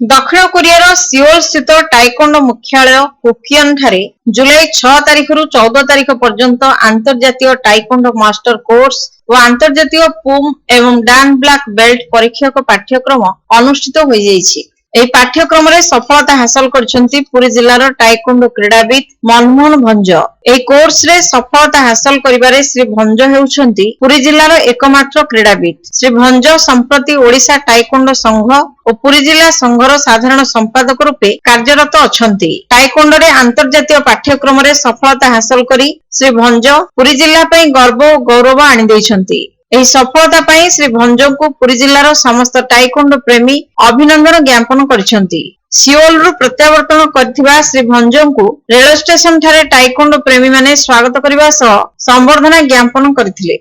दक्षिण कोरियार सिओल स्थित टाइकोंडो मुख्यालय पुकियोन ठारे जुलाई 6 तारिखରୁ 14 तारिख पर्यंत अंतर्जातीय टाइकोंडो मास्टर कोर्स और अंतर्जातीय पुम एवं डान ब्लैक बेल्ट परीक्षक पाठ्यक्रम अनुष्ठित हो जाइछि। ଏହି ପାଠ୍ୟକ୍ରମରେ ସଫଳତା ହାସଲ କରିଛନ୍ତି ପୁରୀ ଜିଲ୍ଲାର ଟାଇକୋଣ୍ଡୋ କ୍ରୀଡାବିତ ମନମୋହନ ଭଞ୍ଜ। ଏହି କୋର୍ସରେ ସଫଳତା ହାସଲ କରିବାରେ ଶ୍ରୀ ଭଞ୍ଜ ହେଉଛନ୍ତି ପୁରୀ ଜିଲ୍ଲାର ଏକମାତ୍ର କ୍ରୀଡାବିତ। ଶ୍ରୀ ଭଞ୍ଜ ସମ୍ପ୍ରତି ଓଡ଼ିଶା ଟାଇକୋଣ୍ଡୋ ସଂଘ ଓ ପୁରୀ ଜିଲ୍ଲା ସଂଘର ସାଧାରଣ ସମ୍ପାଦକ ରୂପେ କାର୍ଯ୍ୟରତ ଅଛନ୍ତି। ଟାଇକୋଣ୍ଡୋରେ ଆନ୍ତର୍ଜାତୀୟ ପାଠ୍ୟକ୍ରମରେ ସଫଳତା ହାସଲ କରି ଶ୍ରୀ ଭଞ୍ଜ ପୁରୀ ଜିଲ୍ଲା ପାଇଁ ଗର୍ବ ଓ ଗୌରବ ଆଣିଦେଇଛନ୍ତି। ଏହି ସଫଳତା ପାଇଁ ଶ୍ରୀ ଭଞ୍ଜଙ୍କୁ ପୁରୀ ଜିଲ୍ଲାର ସମସ୍ତ ଟାଇକୋଣ୍ଡୋ ପ୍ରେମୀ ଅଭିନନ୍ଦନ ଜ୍ଞାପନ କରିଛନ୍ତି। ସିଓଲରୁ ପ୍ରତ୍ୟାବର୍ତ୍ତନ କରିଥିବା ଶ୍ରୀ ଭଞ୍ଜଙ୍କୁ ରେଳ ଷ୍ଟେସନ ଠାରେ ଟାଇକୋଣ୍ଡୋ ପ୍ରେମୀମାନେ ସ୍ୱାଗତ କରିବା ସହ ସମ୍ବର୍ଦ୍ଧନା ଜ୍ଞାପନ କରିଥିଲେ।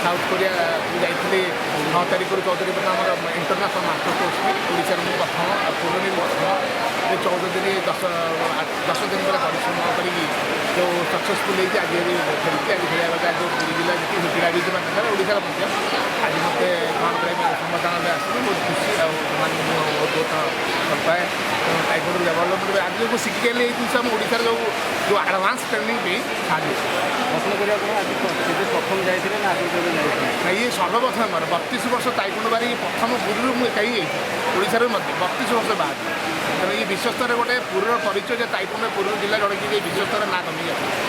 साउथ कोरिया जाइए 9 तारिख 14 तारिख इंटरनेशनल मास्टर कोर्स ओडिशा में प्रथम पूर्णी प्रथम 14 दिन 10 दिन पर परिश्रम कर जो सक्सेसफुल होती आज फेरिकी आज खेल आज पुरी जिला जी क्रीड़ाविद मान ओडार आज मत कौन संबर्धना आस बहुत खुशी बहुत भल पाए टाइकोंडो डेभलपमेंट आज जो शिखिक ये जिन आम ओडार जो जो आडभांस ट्रेनिंग साहय दक्षिण कोरिया आज प्रथम जाइए ना ये सर्वप्रथम मोर 32 वर्ष टाइकोंडो बारी प्रथम पुरी मुझे ओडार 32 वर्ष बाद तेनाली ये विश्वस्तर गोटे पुरीर परिचय टाइकोंडो पुरी जिला जड़े कि विश्वस्तर ना कमी जाए।